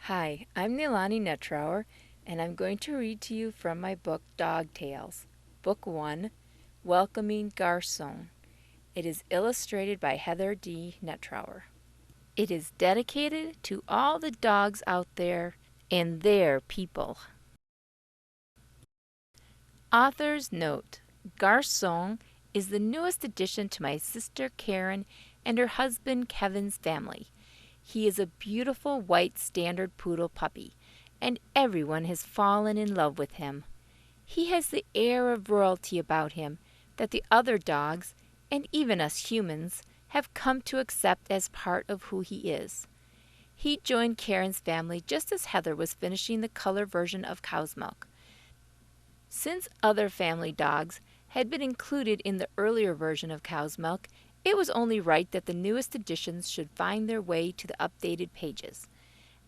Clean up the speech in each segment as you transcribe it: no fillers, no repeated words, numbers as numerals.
Hi, I'm Nelani Nettrour, and I'm going to read to you from my book Dog Tales, Book 1, Welcoming Garcon. It is illustrated by Heather D. Nettrour. It is dedicated to all the dogs out there and their people. Author's note: Garcon is the newest addition to my sister Karen and her husband Kevin's family. He is a beautiful white standard poodle puppy, and everyone has fallen in love with him. He has the air of royalty about him that the other dogs, and even us humans, have come to accept as part of who he is. He joined Karen's family just as Heather was finishing the color version of Cow's Milk. Since other family dogs had been included in the earlier version of Cow's Milk, it was only right that the newest additions should find their way to the updated pages.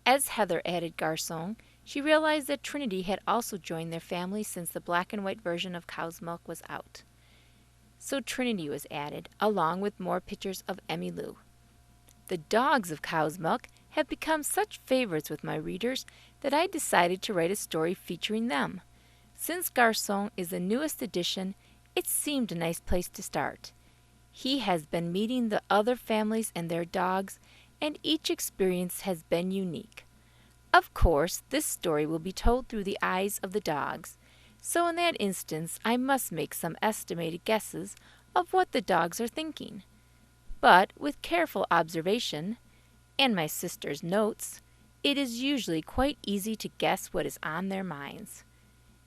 As Heather added Garcon, she realized that Trinity had also joined their family since the black and white version of Cow's Milk was out. So Trinity was added, along with more pictures of Emmy Lou. The dogs of Cow's Milk have become such favorites with my readers that I decided to write a story featuring them. Since Garcon is the newest addition, it seemed a nice place to start. He has been meeting the other families and their dogs, and each experience has been unique. Of course, this story will be told through the eyes of the dogs, so in that instance I must make some estimated guesses of what the dogs are thinking. But with careful observation, and my sister's notes, it is usually quite easy to guess what is on their minds.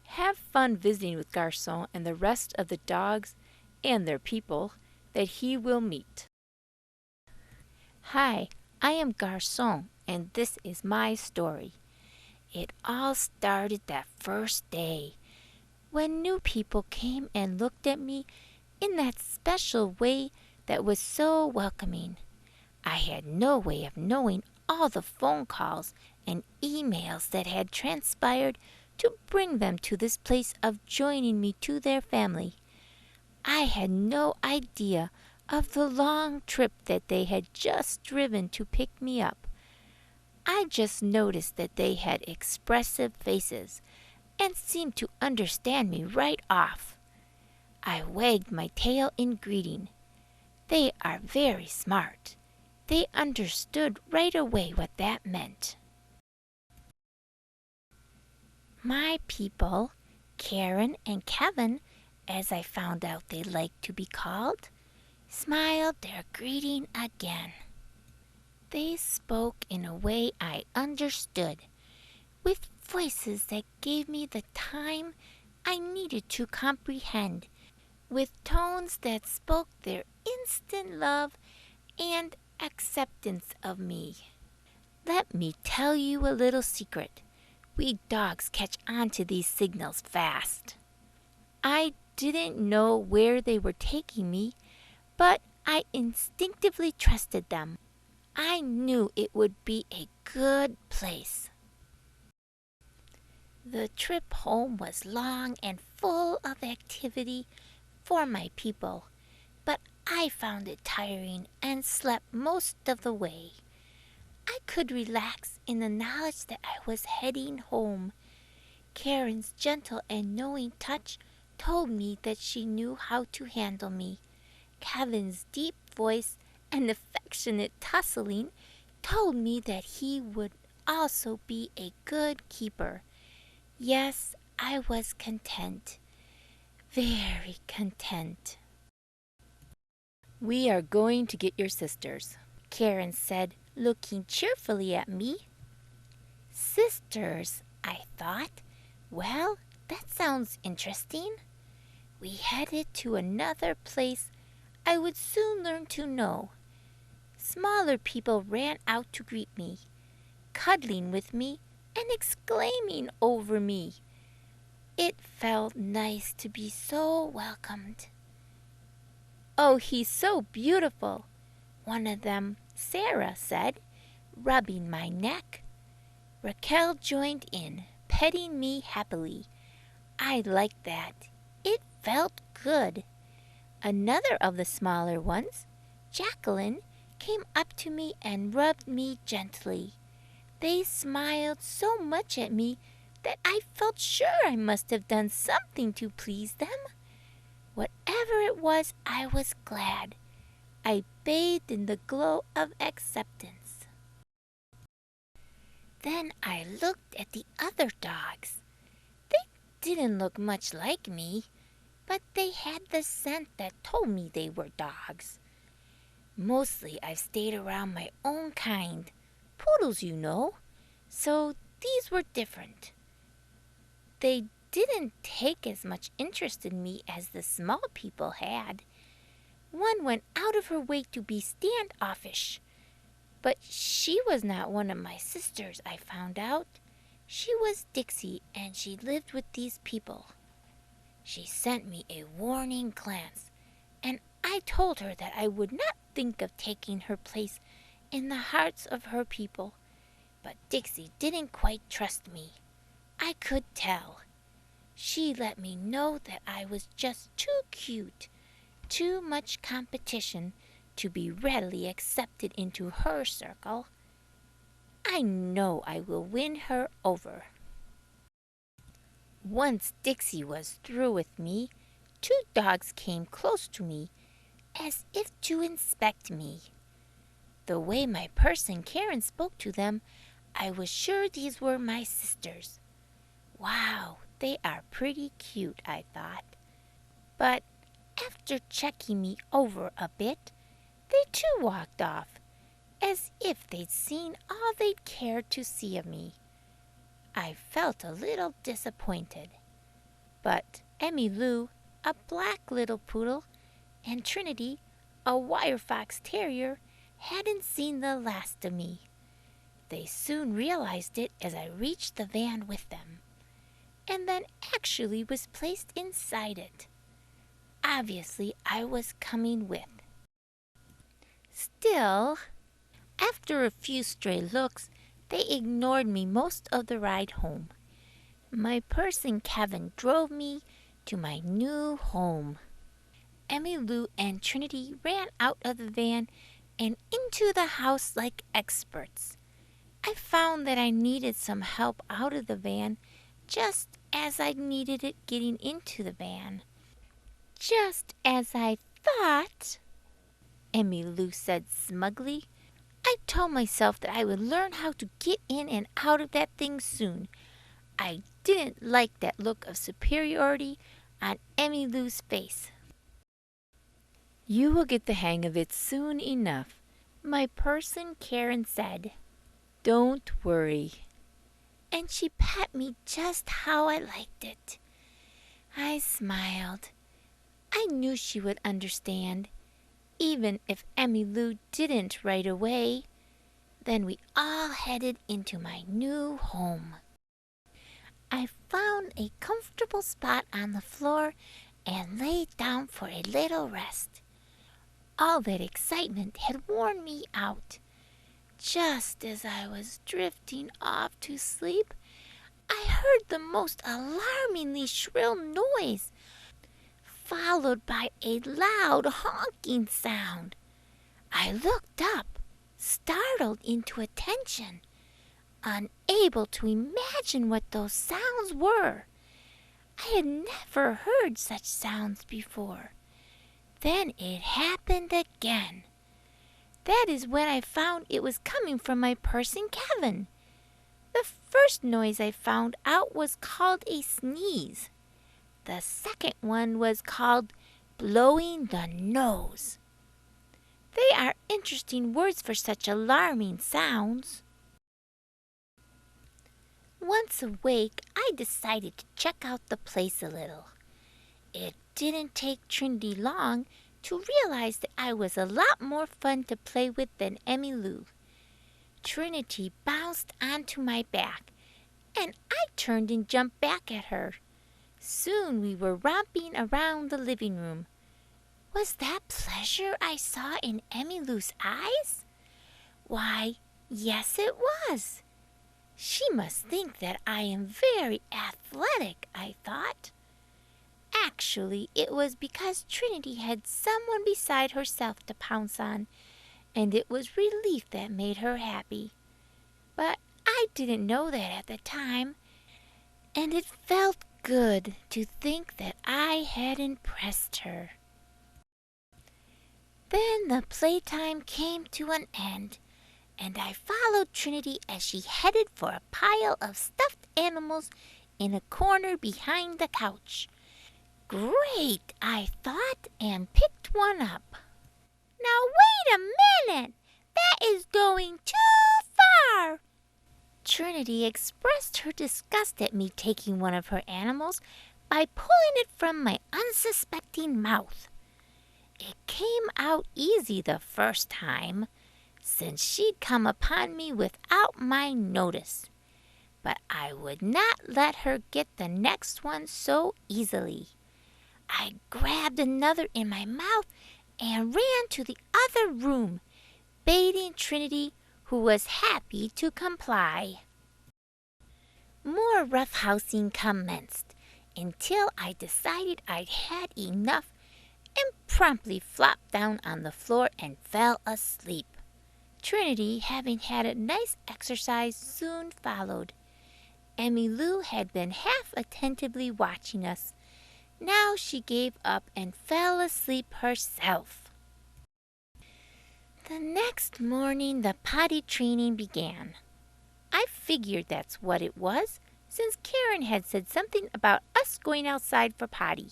Have fun visiting with Garcon and the rest of the dogs and their people that he will meet. Hi, I am Garcon, and this is my story. It all started that first day, when new people came and looked at me in that special way that was so welcoming. I had no way of knowing all the phone calls and emails that had transpired to bring them to this place of joining me to their family. I had no idea of the long trip that they had just driven to pick me up. I just noticed that they had expressive faces and seemed to understand me right off. I wagged my tail in greeting. They are very smart. They understood right away what that meant. My people, Karen and Kevin, as I found out they liked to be called, smiled their greeting again. They spoke in a way I understood, with voices that gave me the time I needed to comprehend, with tones that spoke their instant love and acceptance of me. Let me tell you a little secret. We dogs catch on to these signals fast. I didn't know where they were taking me, but I instinctively trusted them. I knew it would be a good place. The trip home was long and full of activity for my people, but I found it tiring and slept most of the way. I could relax in the knowledge that I was heading home. Karen's gentle and knowing touch told me that she knew how to handle me. Kevin's deep voice and affectionate tussling told me that he would also be a good keeper. Yes, I was content, very content. We are going to get your sisters, Karen said, looking cheerfully at me. Sisters, I thought. Well, that sounds interesting. We headed to another place I would soon learn to know. Smaller people ran out to greet me, cuddling with me and exclaiming over me. It felt nice to be so welcomed. Oh, he's so beautiful, one of them, Sarah, said, rubbing my neck. Raquel joined in, petting me happily. I liked that. It felt good. Another of the smaller ones, Jacqueline, came up to me and rubbed me gently. They smiled so much at me that I felt sure I must have done something to please them. Whatever it was, I was glad. I bathed in the glow of acceptance. Then I looked at the other dogs. They didn't look much like me, but they had the scent that told me they were dogs. Mostly I've stayed around my own kind, poodles, you know, so these were different. They didn't take as much interest in me as the small people had. One went out of her way to be standoffish, but she was not one of my sisters, I found out. She was Dixie, and she lived with these people. She sent me a warning glance, and I told her that I would not think of taking her place in the hearts of her people. But Dixie didn't quite trust me. I could tell. She let me know that I was just too cute, too much competition to be readily accepted into her circle. I know I will win her over. Once Dixie was through with me, 2 dogs came close to me as if to inspect me. The way my person Karen spoke to them, I was sure these were my sisters. Wow, they are pretty cute, I thought. But after checking me over a bit, they too walked off, as if they'd seen all they'd cared to see of me. I felt a little disappointed. But Emmy Lou, a black little poodle, and Trinity, a wire fox terrier, hadn't seen the last of me. They soon realized it as I reached the van with them, and then actually was placed inside it. Obviously, I was coming with. Still, after a few stray looks, they ignored me most of the ride home. My person Kevin drove me to my new home. Emmy Lou and Trinity ran out of the van and into the house like experts. I found that I needed some help out of the van, just as I needed it getting into the van. Just as I thought, Emmy Lou said smugly. I told myself that I would learn how to get in and out of that thing soon. I didn't like that look of superiority on Emmy Lou's face. You will get the hang of it soon enough, my person Karen said. Don't worry. And she pat me just how I liked it. I smiled. I knew she would understand, even if Emmy Lou didn't right away. Then we all headed into my new home. I found a comfortable spot on the floor and laid down for a little rest. All that excitement had worn me out. Just as I was drifting off to sleep, I heard the most alarmingly shrill noise, followed by a loud honking sound. I looked up, startled into attention, unable to imagine what those sounds were. I had never heard such sounds before. Then it happened again. That is when I found it was coming from my person Kevin. The first noise I found out was called a sneeze. The second one was called blowing the nose. They are interesting words for such alarming sounds. Once awake, I decided to check out the place a little. It didn't take Trinity long to realize that I was a lot more fun to play with than Emmy Lou. Trinity bounced onto my back, and I turned and jumped back at her. Soon we were romping around the living room. Was that pleasure I saw in Emmy Lou's eyes? Why, yes it was. She must think that I am very athletic, I thought. Actually, it was because Trinity had someone beside herself to pounce on, and it was relief that made her happy. But I didn't know that at the time, and it felt good to think that I had impressed her. Then the playtime came to an end, and I followed Trinity as she headed for a pile of stuffed animals in a corner behind the couch. Great, I thought, and picked one up. Now wait a minute! That is going too far! Trinity expressed her disgust at me taking one of her animals by pulling it from my unsuspecting mouth. It came out easy the first time, since she'd come upon me without my notice. But I would not let her get the next one so easily. I grabbed another in my mouth and ran to the other room, baiting Trinity, who was happy to comply. More roughhousing commenced until I decided I'd had enough and promptly flopped down on the floor and fell asleep. Trinity, having had a nice exercise, soon followed. Emmylou had been half attentively watching us. Now she gave up and fell asleep herself. The next morning the potty training began. I figured that's what it was, since Karen had said something about us going outside for potty.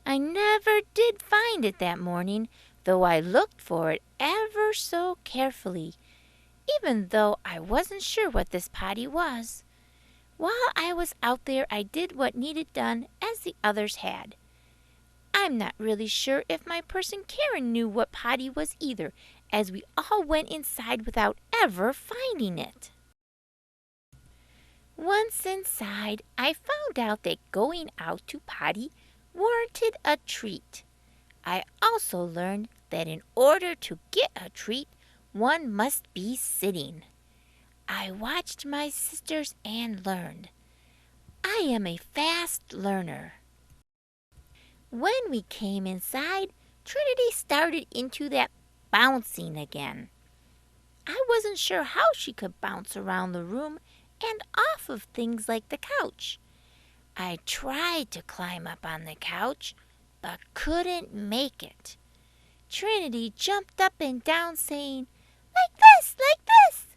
I never did find it that morning, though I looked for it ever so carefully, even though I wasn't sure what this potty was. While I was out there, I did what needed done, as the others had. I'm not really sure if my person Karen knew what potty was either, as we all went inside without ever finding it. Once inside, I found out that going out to potty warranted a treat. I also learned that in order to get a treat, one must be sitting. I watched my sisters and learned. I am a fast learner. When we came inside, Trinity started into that bouncing again. I wasn't sure how she could bounce around the room and off of things like the couch. I tried to climb up on the couch, but couldn't make it. Trinity jumped up and down saying, "Like this, like this."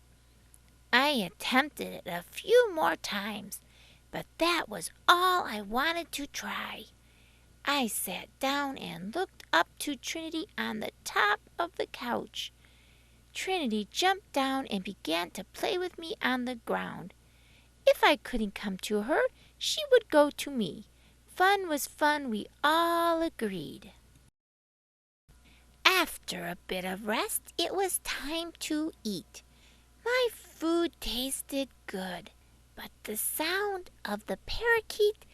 I attempted it a few more times, but that was all I wanted to try. I sat down and looked up to Trinity on the top of the couch. Trinity jumped down and began to play with me on the ground. If I couldn't come to her, she would go to me. Fun was fun, we all agreed. After a bit of rest, it was time to eat. My food tasted good, but the sound of the parakeet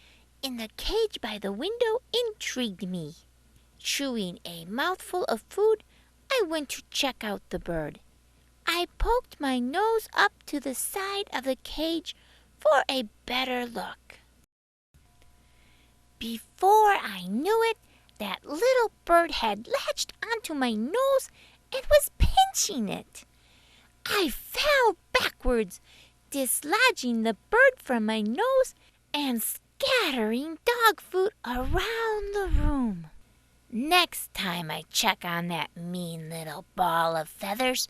in the cage by the window intrigued me. Chewing a mouthful of food, I went to check out the bird. I poked my nose up to the side of the cage for a better look. Before I knew it, that little bird had latched onto my nose and was pinching it. I fell backwards, dislodging the bird from my nose and scattering dog food around the room. Next time I check on that mean little ball of feathers,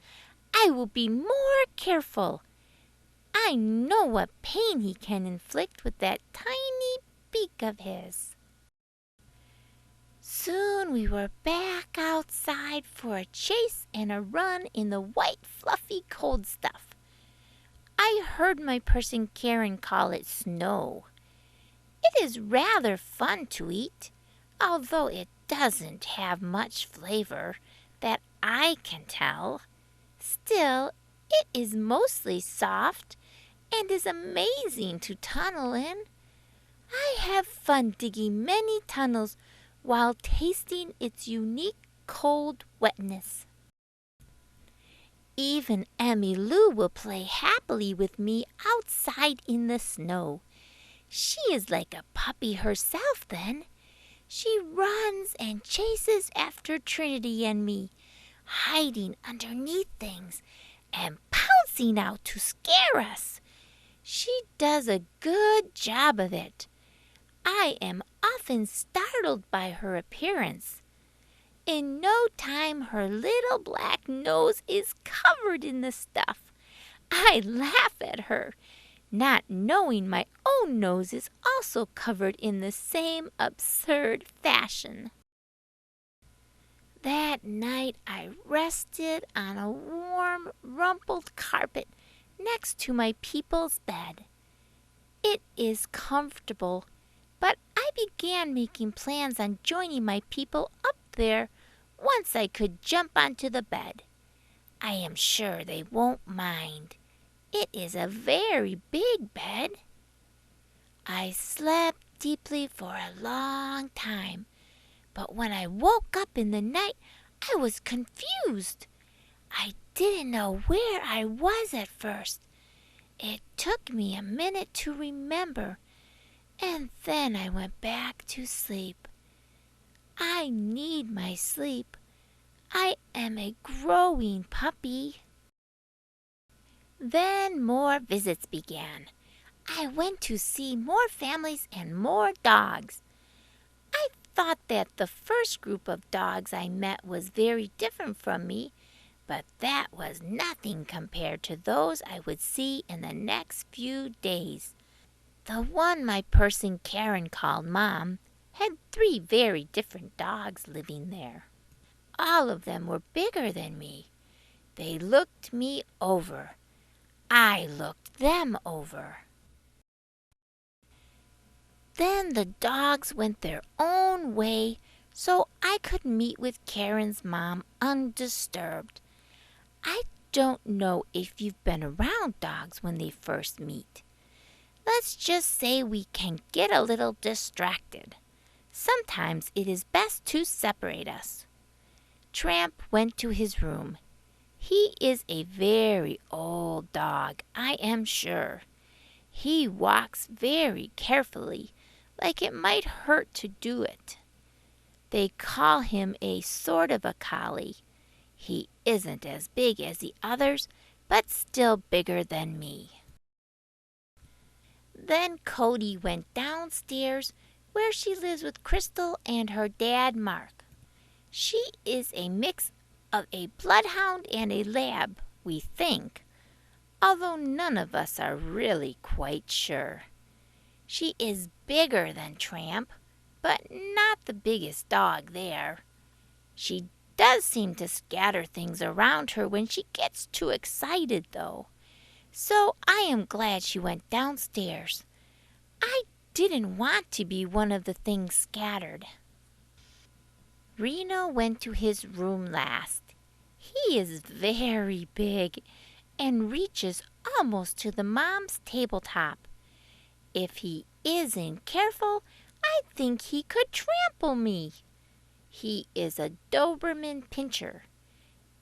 I will be more careful. I know what pain he can inflict with that tiny beak of his. Soon we were back outside for a chase and a run in the white, fluffy cold stuff. I heard my person Karen call it snow. It is rather fun to eat, although it doesn't have much flavor that I can tell. Still, it is mostly soft and is amazing to tunnel in. I have fun digging many tunnels while tasting its unique cold wetness. Even Emmylou will play happily with me outside in the snow. She is like a puppy herself then. She runs and chases after Trinity and me, hiding underneath things and pouncing dancing out to scare us. She does a good job of it. I am often startled by her appearance. In no time her little black nose is covered in the stuff. I laugh at her, not knowing my own nose is also covered in the same absurd fashion. That night I rested on a warm, rumpled carpet next to my people's bed. It is comfortable, but I began making plans on joining my people up there once I could jump onto the bed. I am sure they won't mind. It is a very big bed. I slept deeply for a long time, but when I woke up in the night, I was confused. I didn't know where I was at first. It took me a minute to remember, and then I went back to sleep. I need my sleep. I am a growing puppy. Then more visits began. I went to see more families and more dogs. I thought that the first group of dogs I met was very different from me, but that was nothing compared to those I would see in the next few days. The one my person Karen called Mom had 3 very different dogs living there. All of them were bigger than me. They looked me over. I looked them over. Then the dogs went their own way, so I could meet with Karen's mom undisturbed. I don't know if you've been around dogs when they first meet. Let's just say we can get a little distracted. Sometimes it is best to separate us. Tramp went to his room. He is a very old dog, I am sure. He walks very carefully, like it might hurt to do it. They call him a sort of a collie. He isn't as big as the others, but still bigger than me. Then Cody went downstairs where she lives with Crystal and her dad Mark. She is a mix of a bloodhound and a lab, we think, although none of us are really quite sure. She is bigger than Tramp, but not the biggest dog there. She does seem to scatter things around her when she gets too excited, though. So I am glad she went downstairs. I didn't want to be one of the things scattered. Reno went to his room last. He is very big and reaches almost to the mom's tabletop. If he isn't careful, I think he could trample me. He is a Doberman Pinscher.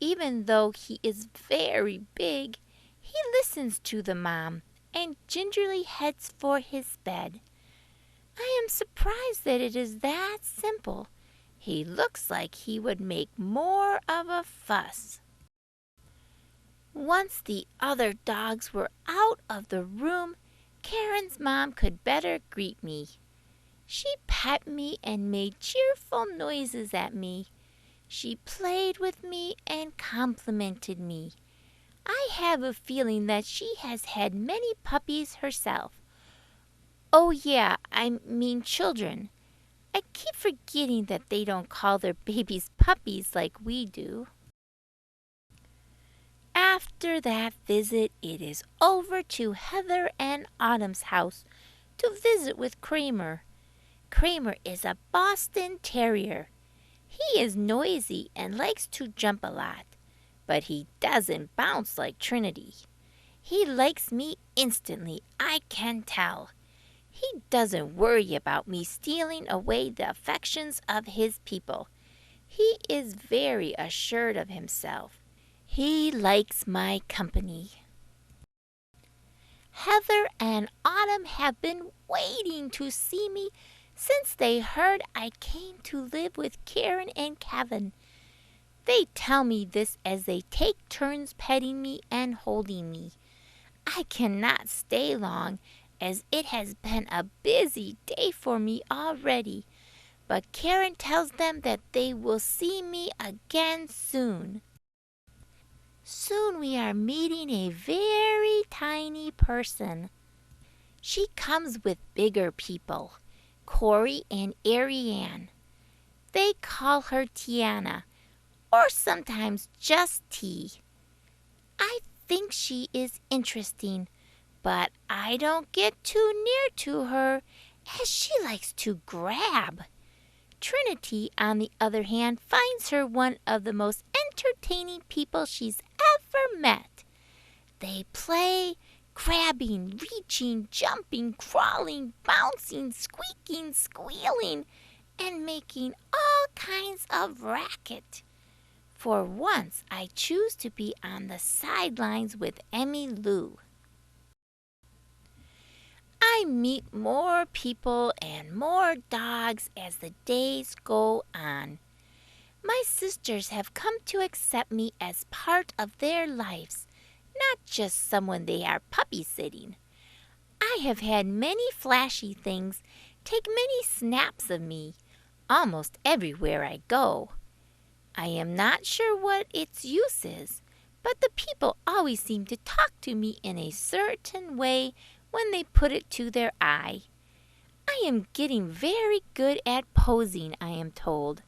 Even though he is very big, he listens to the mom and gingerly heads for his bed. I am surprised that it is that simple. He looks like he would make more of a fuss. Once the other dogs were out of the room, Karen's mom could better greet me. She pet me and made cheerful noises at me. She played with me and complimented me. I have a feeling that she has had many puppies herself. Oh yeah, I mean children. I keep forgetting that they don't call their babies puppies like we do. After that visit, it is over to Heather and Autumn's house to visit with Kramer. Kramer is a Boston Terrier. He is noisy and likes to jump a lot, but he doesn't bounce like Trinity. He likes me instantly, I can tell. He doesn't worry about me stealing away the affections of his people. He is very assured of himself. He likes my company. Heather and Autumn have been waiting to see me since they heard I came to live with Karen and Kevin. They tell me this as they take turns petting me and holding me. I cannot stay long, as it has been a busy day for me already, but Karen tells them that they will see me again soon. Soon we are meeting a very tiny person. She comes with bigger people, Corey and Ariane. They call her Tiana, or sometimes just T. I think she is interesting, but I don't get too near to her, as she likes to grab. Trinity, on the other hand, finds her one of the most entertaining people she's ever met. They play, grabbing, reaching, jumping, crawling, bouncing, squeaking, squealing, and making all kinds of racket. For once, I choose to be on the sidelines with Emmy Lou. I meet more people and more dogs as the days go on. My sisters have come to accept me as part of their lives, not just someone they are puppy sitting. I have had many flashy things take many snaps of me, almost everywhere I go. I am not sure what its use is, but the people always seem to talk to me in a certain way when they put it to their eye. I am getting very good at posing, I am told.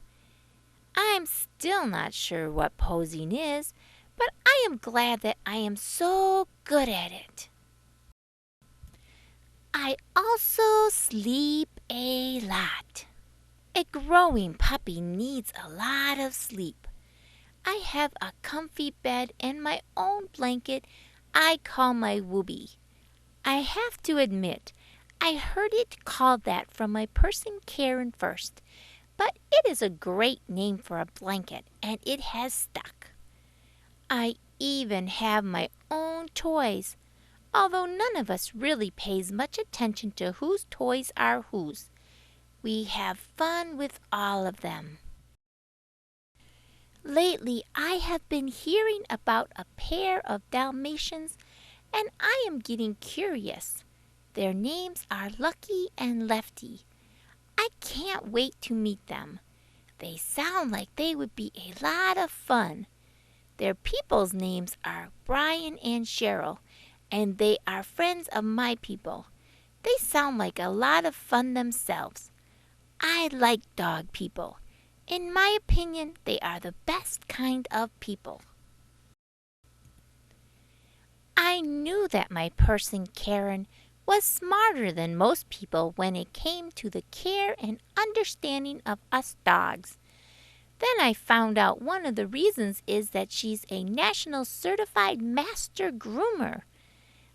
I am still not sure what posing is, but I am glad that I am so good at it. I also sleep a lot. A growing puppy needs a lot of sleep. I have a comfy bed and my own blanket I call my whoopee. I have to admit, I heard it called that from my person Karen first, but it is a great name for a blanket and it has stuck. I even have my own toys, although none of us really pays much attention to whose toys are whose. We have fun with all of them. Lately, I have been hearing about a pair of Dalmatians, and I am getting curious. Their names are Lucky and Lefty. I can't wait to meet them. They sound like they would be a lot of fun. Their people's names are Brian and Cheryl, and they are friends of my people. They sound like a lot of fun themselves. I like dog people. In my opinion, they are the best kind of people. I knew that my person Karen was smarter than most people when it came to the care and understanding of us dogs. Then I found out one of the reasons is that she's a national certified master groomer.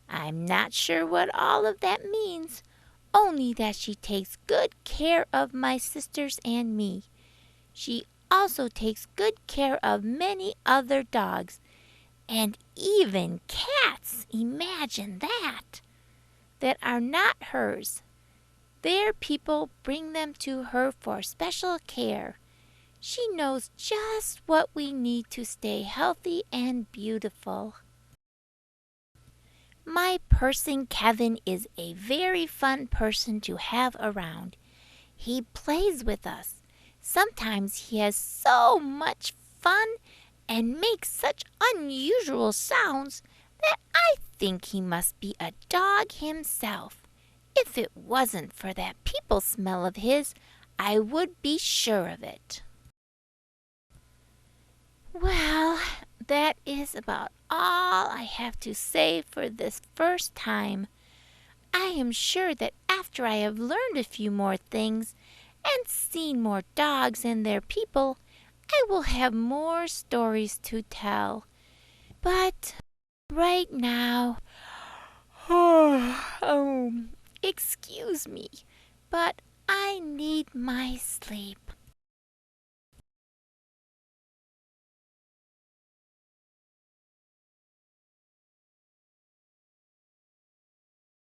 I'm not sure what all of that means, only that she takes good care of my sisters and me. She also takes good care of many other dogs, and even cats, imagine that are not hers. Their people bring them to her for special care. She knows just what we need to stay healthy and beautiful. My person Kevin is a very fun person to have around. He plays with us. Sometimes he has so much fun and makes such unusual sounds that I think he must be a dog himself. If it wasn't for that people smell of his, I would be sure of it. Well, that is about all I have to say for this first time. I am sure that after I have learned a few more things and seen more dogs and their people, I will have more stories to tell. But right now, excuse me, but I need my sleep.